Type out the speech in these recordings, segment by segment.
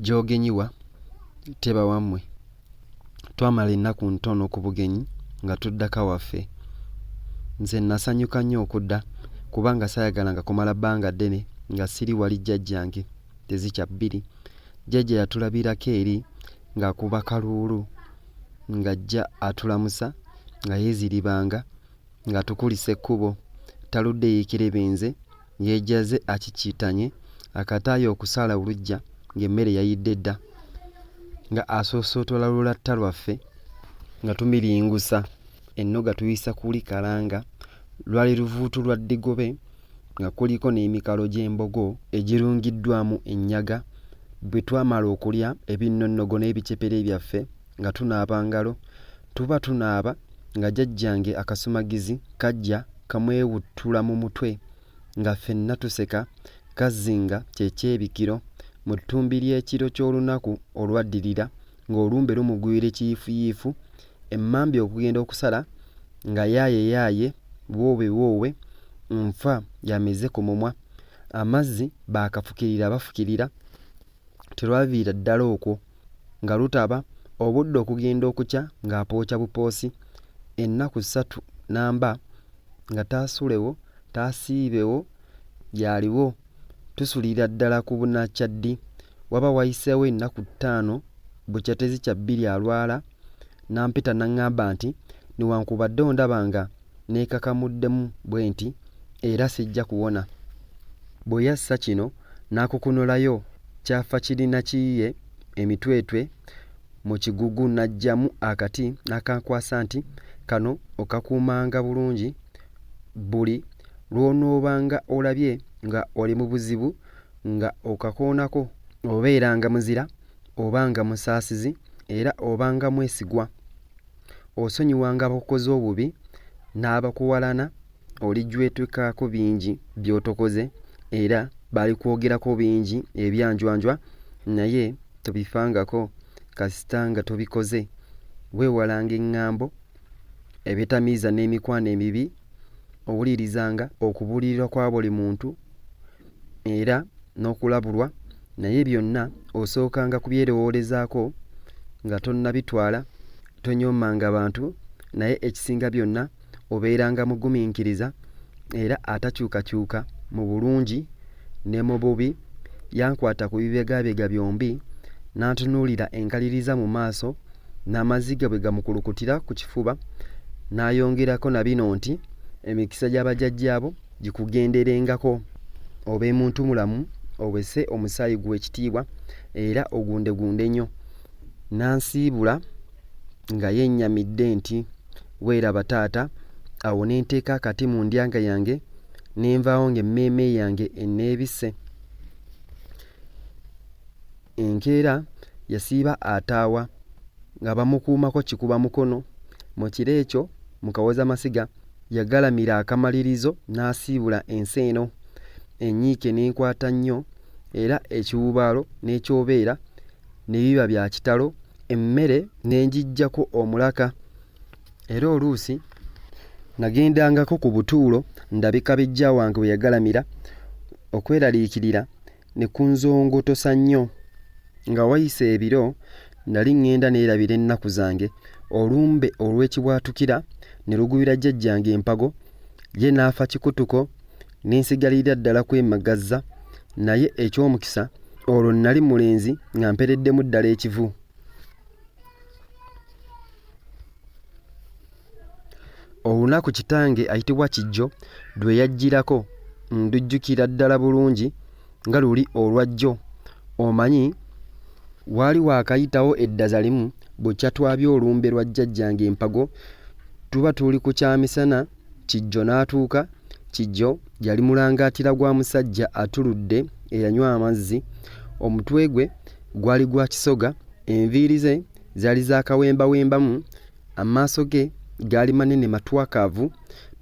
Gy'ogenyiwa teba wammwe. Twamala ennaku ntono ku bugenyi nga tuddaka waffe. Nze nasanyuka nnyo okudda kubanga saayagalanga kumala bbanga ddene nga siri wali jjajjange tezikya bbiri. Jjajja yatulabirako eri ng'akuba kaluulu ng'ajja atulamusa nga yeeziribanga ng'atukulisa ekkubo taludde yeekerebenze yeejaze akikiitanye akataayi okusala oluggya ng'emmere yayidde dda nga asoosootola lulatta lwaffe nga tumiringusa ennoga tuyisa kuli kalanga lwali luvuutu lwa ddigobe nga kuliko n'emikalo gy'embogo egirungiddwamu ennyaga. Bwe twamala okulya ebinnonogo n'ebicepere byaffe nga tunaaba ngalo tuba tunaaba nga jjajjange akasumagizi kajja kamwewuttula mu mutwe nga ffenna tuseka kazzinga kyekyebikiro mu ttumbi ly'ekiro ky'olunaku olwaddirira ng'olumbe lumugwira ekiyiifuyiifu emmambi okugenda okusala nga yaaye woowe nfa yameze ku mumwa amazzi baakafukirira bafukirira terwaviira ddala okwo nga lutaba obudde okugenda okukya ng'apookya bupoosi ennaku 3 namba nga taasulewo taasiibewo yaliwo tusulira ddala ku bunakyaddi waba wayiseewo ennaku 5 bukya tezikya 2 alwala nampita naŋŋamba nti newankubadde ondabanga neekakamuddemu bwe nti era sijja kuwona. Bwe yassa kino n'akukunulayo kyafa kirina kiyiye emitwetwe mu kigugu n'aggyamu akati n'akankwasa nti kano okakuumanga bulungi buli lw'onoobanga olabye nga oli mu buzibu nga okakoonako obeeranga muzira obanga musaasizi era obanga mwesigwa osonyiwanga abakukoze obubi n'abakuwalana olijwetwekako bingi by'otokoze era balikwogerako bingi ebyanjwanjwa naye tobifangako kasita nga tobikoze. Weewalanga eŋŋambo ebitamiiza n'emikwano emibi owulirizanga okubuulirwa kwa buli muntu era n'okulabulwa naye byonna osookanga kubyerowoolezaako nga tonnabitwala tonyoomanga bantu naye ekisinga byonna obeeranga mugumiikiriza era atakyukakyuka mu bulungi ne mu bubi. Yankwata ku bibegaabega byombi n'antunuulira enkaliriza mu maaso n'amaziga bwe gamukulukutira ku kifuba n'ayongerako na bino nti emikisa gy'abajjajjaabo gikugenderengako obe muntu mulamu owese omusaayi gw'ekitiibwa era ogundegunde nnyo. N'ansiibula nga yennyamidde nti weeraba taata. Awo ne nteeka akati mu ndyanga yange ne nvaawo ng'emmeeme yange enneebisse. Enkeera yasiiba ataawa nga bamukuumako kikuba mukono. Mu kiro ekyo mu kawozamasiga yagalamira akamalirizo n'asiibula ensi eno. Ennyiike n'enkwata nnyo era ekiwubaalo n'ekyobeera ne biba bya kitalo. Emmere ne ngiggyako omulaka era oluusi nagendangako ku butuulo ndabika bijja wange we yagalamira okweraliikirira ne kunzongotosa nnyo. Nga wayise ebiro nali ŋŋenda neerabira ennaku zange olumbe olw'ekibwatukira ne lugwira jjajjange empago ye n'afa kikutuko n'ensigalira ddala kwemagazza naye eky'omukisa olwo nali mulenzi nga mpereddemu ddala ekivu. Olunaku kitange ayitibwa Kijjo lwe yajjirako ndujjukira ddala bulungi nga luli olwajjo. Omanyi waali waakayitawo eddaza limu bukya twabye olumbe lwa jjajjange empago tuba tuli ku kyamisana Kijjo n'atuuka. Kijjo yali mulangaatira gwa musajja atuludde eyanywa amazzi. Omutwe gwe gwali gwa kisoga, enviiri ze zaali zaakawembawembamu, amaaso ge gaali manene matwakaavu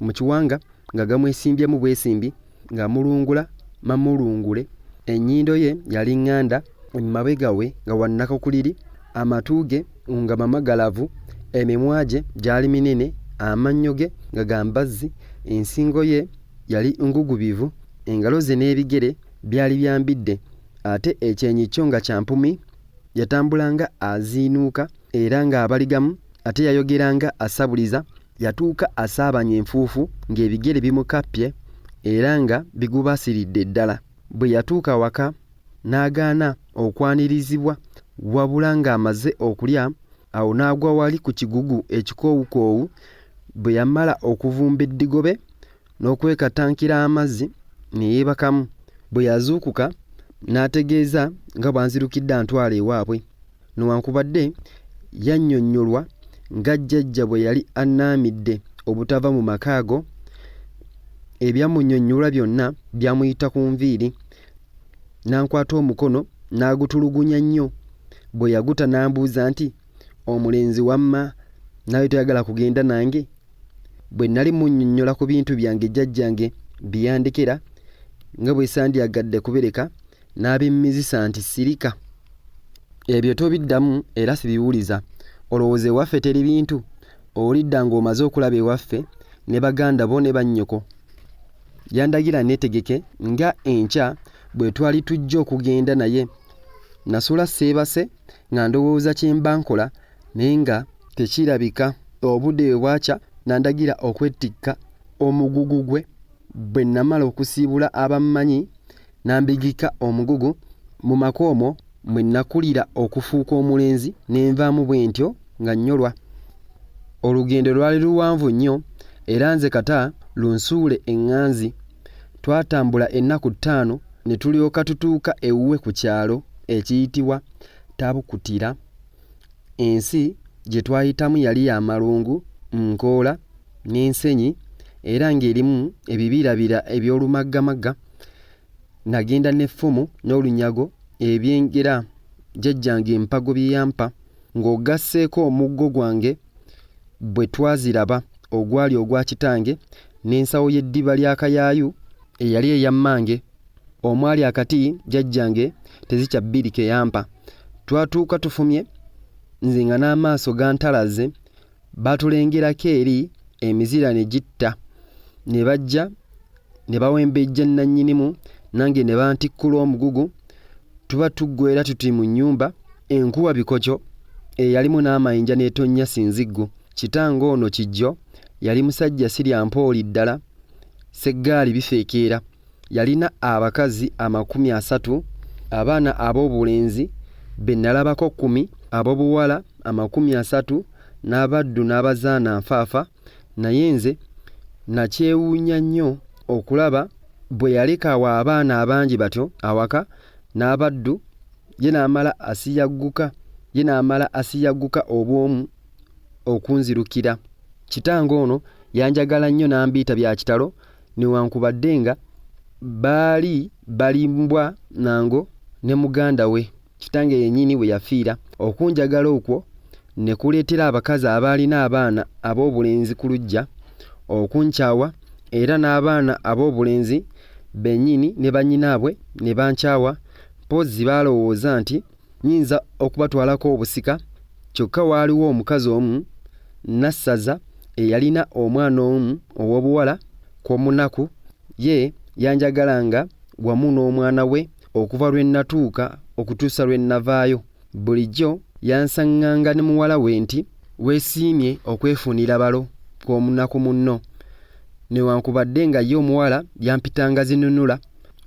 mu kiwanga nga gamwesimbyemu bwesimbi nga mulungula mamulungule. Ennyindo ye yali ŋŋanda, emabega we nga wannakokuliri, amatu ge nga mamagalavu, emimwa gye gyali minene, amannyo ge nga gambazzi, ensingo ye yali ngugubivu, engalo ze n'ebigere byali byambidde ate ekyenyi kyo nga kyampumi yatambulanga aziinuuka era ng'abaligamu ate yayogeranga asabuliza, yatuuka asaabanya enfuufu ng'ebigere bimukappye era nga bigubasiridde ddala. Bwe yatuuka waka n'agaana okwanirizibwa wabula ng'amaze okulya, awo n'agwa wali ku kigugu ekikoowukoowu. Bwe yamala okuvumba eddigobe n'okwekatankira amazzi ne yeebakamu. Bwe yazuukuka n'ategeeza nga bwanzirukidde antwala ewaabwe. Newankubadde yannyonnyolwa nga jjajja bwe yali annaamidde obutava mu maka ago, ebyamunnyonnyola byonna byamuyita ku nviiri. N'ankwata omukono n'agutulugunya nnyo. Bwe yaguta n'ambuuza nti, "Omulenzi wamma, nawe toyagala kugenda nange?" Bwe nali munnyonnyola ku bintu byange jjajjange bye yandekera nga bwe sandyagadde kubereka, n'abimmizisa nti sirika. Ebyo tobiddamu era sibiwuliza. Olowooza ewaffe teri bintu? Olidda ng'omaze okulaba ewaffe ne baganda bo ne bannyoko. Yandagira neetegeke nga enkya bwe twali tujja okugenda naye. Nasula seebase nga ndowooza kye mba nkola naye nga tekirabika. Obudde bwe bwakya n'andagira okwettikka omugugu gwe. Bwe namala okusiibula abammanyi n'ambigika omugugu. Mu maka omwo mwe nakulira okufuuka omulenzi n'envaamu bwe ntyo nga nnyolwa. Olugendo lwali luwanvu nnyo era nze kata lunsuule eŋŋanzi. Twatambula ennaku 5 ne tulyoka tutuuka ewuwe ku kyalo ekiyitibwa Tabukutira. Ensi gye twayitamu yali ya malungu, nkoola n'ensenyi era ng'erimu ebibirabira eby'olumaggamagga. Nagenda n'effumu n'olunyago ebyengera jjajjange empago bye yampa ng'ogasseeko omuggo gwange bwe twaziraba ogwali ogwa kitange n'ensawo y'eddiba lya kayaayu eyali eyammange. Omwali akati jjajjange tezikyabirike yampa. Twatuuka tufumye nze nga n'amaaso gantalaze. Batulengerako eri emizira ne gitta. Ne bajja ne bawembejja nannyinimu nange ne bantikkula omugugu. Tuba tuggweera tuti mu nnyumba. Enkuba bikokyo eyalimu n'amayinja n'etonnya sinziggu. Kitange ono kijjo yali musajja sirya mpooli ddala, seggaali bifeekeera. Yalina abakazi 30, abaana ab'obulenzi be nalabako 10, ab'obuwala 30, n'abaddu n'abazaana nfaafa. Naye nze nakyewuunya nnyo okulaba bwe yaleka awo abaana abangi batyo awaka n'abaddu, ye n'amala asiyagguka obw'omu okunzirukira. Kitange ono yanjagala nnyo n'ambiita bya kitalo newankubadde nga baali balimbwa nango ne muganda we. Kitange yennyini bwe yafiira. Okunjagala okwo ne kuleetera abakazi abaalina abaana ab'obulenzi ku luggya okunkyawa era n'abaana ab'obulenzi bennyini ne bannyinaabwe ne bankyawa. Mpozzi baalowooza nti nnyinza okubatwalako obusika. Kyokka waaliwo omukazi omu nassaza eyalina omwana omu ow'obuwala kw'omunaku. Ye yanjagalanga wamu n'omwana we okuva lwe natuuka okutuusa lwe navaayo. Bulijjo yansaŋŋanga ne muwala we nti weesiimye okwefunira balo kw'omunaku munno. Newankubadde nga ye omuwala yampitanga zinunula,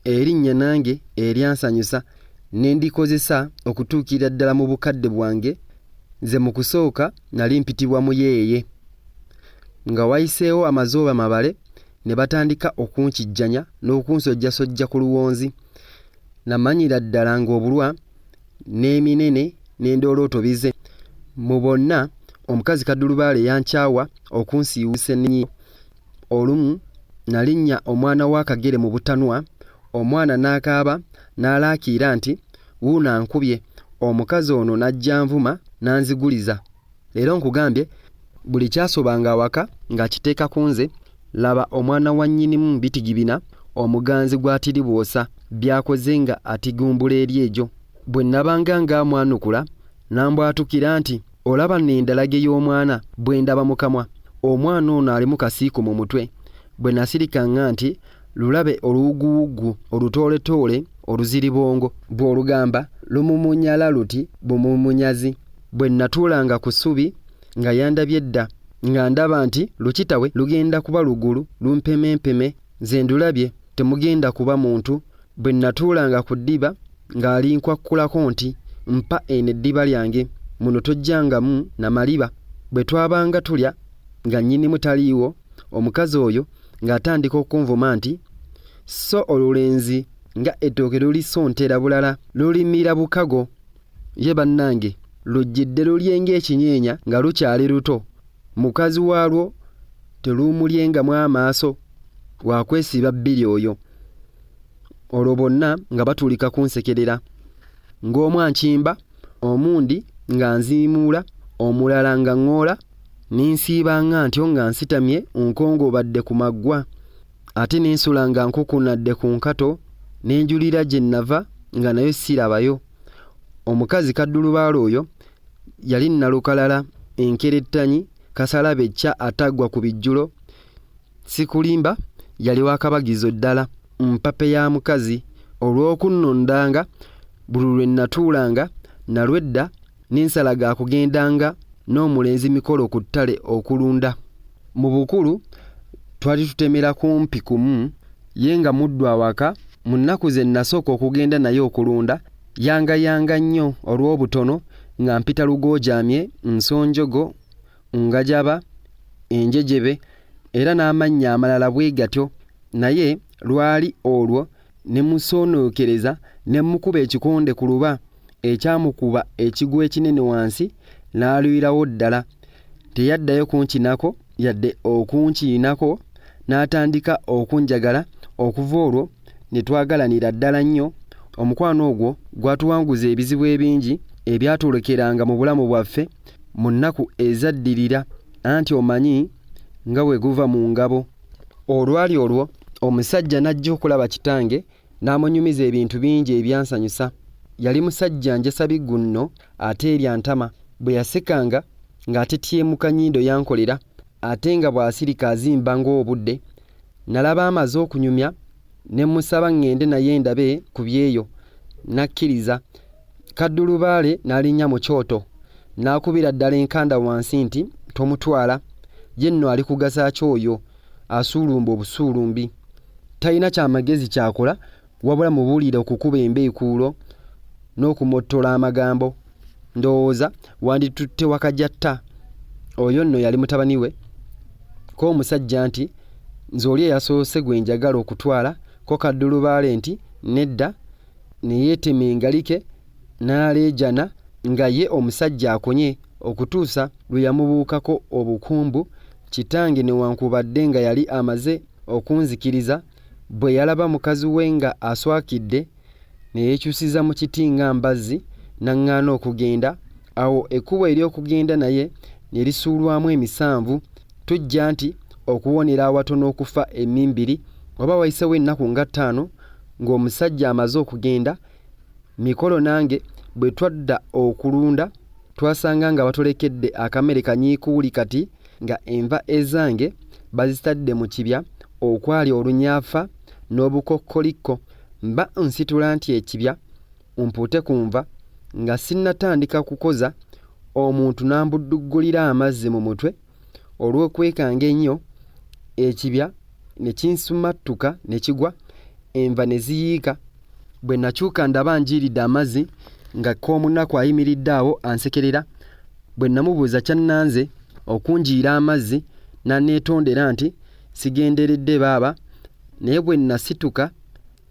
erinnya nange eryansanyusa ne ndikozesa okutuukira ddala mu bukadde bwange. Nze mu kusooka nali mpitibwa mu yeeye. Nga wayiseewo amazooba mabale ne batandika okunkijjanya n'okunsojjasojja ku luwonzi. Namanyira ddala ng'obulwa n'eminene n'endolooto bize. Mu bonna omukazi kaddulubaale yankyawa okunsiiwusa ennyi. Olumu nalinnya omwana w'akagere mu butanwa. Omwana n'akaaba n'alaakiira nti wuuno ankubye. Omukazi ono n'ajja nvuma n'anziguliza. Leero nkugambye buli kyasobanga awaka ng'akiteeka ku nze. Laba omwana wa nnyinimu bitigibina omuganzi gw'atiribwosa byakoze nga atigumbula eri egyo. Bwe nabanga ng'amwanukula n'ambwatukira nti olaba n'endalage y'omwana bwe ndaba mu kamwa. Omwana ono alimu kasiiko mu mutwe. Bwe nasirikanga nti lulabe oluwuguwugu olutooletole oluziribongo. Bw'olugamba lumumunyala luti bumumunyazi. Bwe natuulanga ku ssubi nga yandabye dda, nga ndaba nti lukitawe lugenda kuba lugulu lumpemempeme, nze ndulabye temugenda kuba muntu. Bwe natuulanga ku ddiba ng'alinkwakulako nti mpa eno eddiba lyange, muno tojjangamu na maliba. Bwe twabanga tulya nga nnyinimu taliiwo, omukazi oyo ng'atandika okunvuma nti so olulenzi nga ettooke lulisontera bulala lulimira bukago. Ye bannange lujjidde lulye ng'ekinyeenya nga lukyali luto, mukazi waalwo teruumulyengamu amaaso, waakwesiba bbiri oyo. Olwo bonna nga batulika kunsekerera, ng'omu ankimba, omundi nga nziimuula, omulala nga ŋŋoola, ninsiibanga ntyo nga nsitamye nkongobadde ku maggwa, ate n'ensula nga nkukunadde ku nkato, n'enjulira gye nnava nga nayo sirabayo. Omukazi kaddulubaala oyo yali nnalukalala, enkerettanyi, kasalabecca ataggwa ku bijjulo. Sikulimba yali wakabagizo ddala, mpape ya mukazi. Olw'okunnondanga buli lwe natuulanga nalwedda n'ensalaga kugendanga n'omulenzi mikolo ku ttale okulunda. Mu bukulu twali tutemera kumpi kumu, ye nga muddu awaka. Mu nnaku ze nasooka okugenda naye okulunda yangayanga nnyo olw'obutono, nga mpita lugoojamye, nsonjogo, ngajaba, enjejebe era n'amannya amalala bwe gatyo. Naye lwali olwo ne musonookereza ne mukuba ekikonde ku luba, ekyamukuba ekigwo ekinene wansi n'alwirawo ddala. Teyaddayo kunkinako yadde okunkiinako, n'atandika okunjagala. Okuva olwo ne twagalanira ddala nnyo. Omukwano ogwo gwatuwanguza ebizibu ebingi ebyatulekeranga mu bulamu bwaffe mu nnaku ezaddirira, anti omanyi nga bwe guva mu ngabo. Olwali olwo omusajja n'ajja okulaba kitange, n'amunyumiza ebintu bingi ebyansanyusa. Yali musajja njasabiggu nno ate erya ntama. Bwe yasekanga ng'atetyemuka nnyindo yankolera, ate nga bw'asirika azimba ng'obudde. Nalaba amaze okunyumya, ne musaba ŋŋende naye ndabe ku byeyo. Nakkiriza. Kaddulubaale n'alinnya mu kyoto, n'akubira ddala enkanda wansi nti tomutwala, ye nno ali kugasa kyoyo asuulumba obusuulumbi. Talina kyamagezi kyakola wabula mubuulire okukuba embeekuulo n'okumottola amagambo. Ndowooza wanditutte Wakajatta. Oyo nno yali mutabani we. Ko omusajja nti nze oli eyasoose gwe njagala okutwala. Ko kaddulubaale nti nedda, ne yeetema engalike n'aleejana nga ye omusajja akonye okutuusa lwe yamubuukako obukumbu. Kitange newankubadde nga yali amaze okunzikiriza, bwe yalaba mukazi we nga aswakidde ne yeekyusiza mu kiti nga mbazzi, n'aŋŋaana okugenda. Awo ekkubo ery'okugenda naye ne lisuulwamu emisanvu. Tujja nti okuwonera awatono okufa emmimbiri, oba wayisewo ennaku nga 5 ng'omusajja amaze okugenda. Mikolo nange bwe twadda okulunda twasanga nga batulekedde akamere kanyiikuuli kati nga enva ezange bazitadde mu kibya okwali olunyaafa n'obukokkolikko. Mba nsitula nti ekibya mpuute ku nva nga sinnatandika kukoza, omuntu n'ambudduggulira amazzi mu mutwe. Olw'okwekanga ennyo ekibya ne kinsumattuka ne kigwa, enva ne ziyiika. Bwe nakyuka ndaba njiiridde amazzi nga k'omunaku ayimiridde awo ansekerera. Bwe namubuuza kyannanze okunjiira amazzi, n'anneetondera nti sigenderedde baaba. Naye bwe nasituka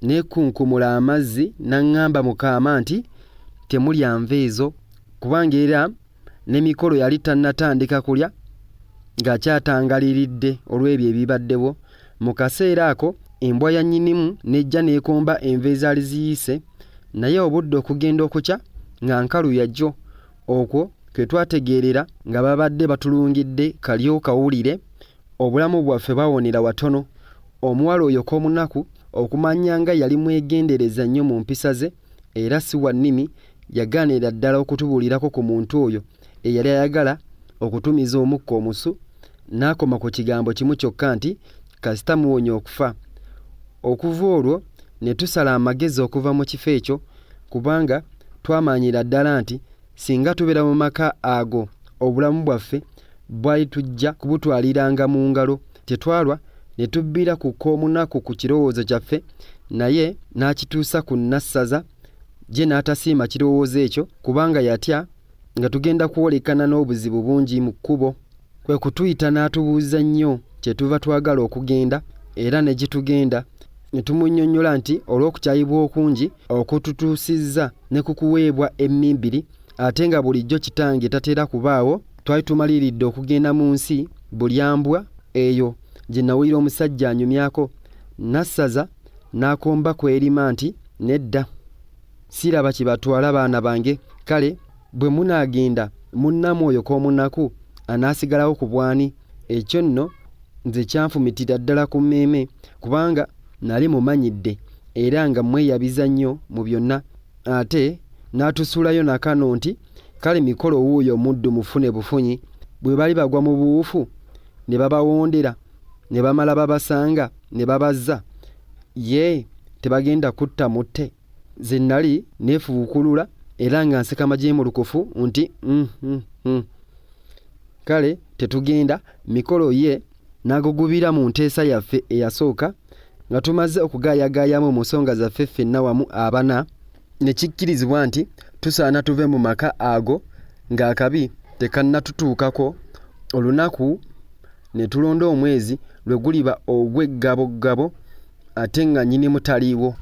neekunkumula amazzi n'aŋŋamba mu kaama nti temulya nva ezo, kubanga era n'emikolo yali tannatandika kulya ng'akyatangaliridde olw'ebyo ebibaddewo. Mu kaseera ako embwa ya nnyinimu n'ejja n'ekomba enva ezaali ziyiise, naye obudde okugenda okukya nga nkalu yajjo. Okwo ke twategeerera nga babadde batulungidde kalyo kawulire, obulamu bwaffe bawonera watono. Omuwala oyo k'omunaku okumanya nga yali mwegendereza nnyo mu mpisa ze era si wa nnimi, yagaanira ddala okutubuulirako ku muntu oyo eyali ayagala okutumiza omukka omusu, n'akoma ku kigambo kimu kyokka nti kasita muwonya okufa. Okuva olwo ne tusala amagezi okuva mu kifo ekyo, kubanga twamaanyira ddala nti singa tubeera mu maka ago obulamu bwaffe bwali tujja kubutwaliranga mu ngalo. Tetwalwa ne tubbira ku k'omunaku ku kirowoozo kyaffe, naye n'akituusa ku Nassaza gye n'atasiima kirowoozo ekyo kubanga yatya nga tugenda kwolekana n'obuzibu bungi mu kkubo. Kwe kutuyita n'atubuuza nnyo kye tuva twagala okugenda era ne gye tugenda. Ne tumunnyonnyola nti olw'okukyayibwa okungi okututuusizza ne ku kuweebwa emmimbiri, ate nga bulijjo kitange tatera kubaawo, twali tumaliridde okugenda mu nsi Bulyambwa eyo gye nawulira omusajja anyumyako. Nassaza n'akomba kwerima nti nedda, siraba kye batwala baana bange. Kale bwe munaagenda munnamwoyo k'omunaku anaasigalawo ku bwani? Ekyo nno nze kyanfumitira ddala ku mmeeme kubanga nali mumanyidde era nga mweyabiza nnyo mu byonna. Ate n'atusuulayo nakano nti kale mikolo wuuyo muddu mufune bufunyi. Bwe bali bagwa mu buwufu ne babawondera ne bamala babasanga ne babazza, ye tebagenda kutta mutte. Ze nali neefubukulula era nga nseka majeemu lukufu nti Kale tetugenda. Mikolo ye n'agugubira mu nteesa yaffe eyasooka nga tumaze okugaayagaayamu mu nsonga zaffe ffenna wamu abana, ne kikkirizibwa nti tusaana tuve mu maka ago ng'akabi tekannatutuukako. Olunaku ne tulonda omwezi lwe guliba ogw'eggabogabo ate nga nnyini mutaliiwo.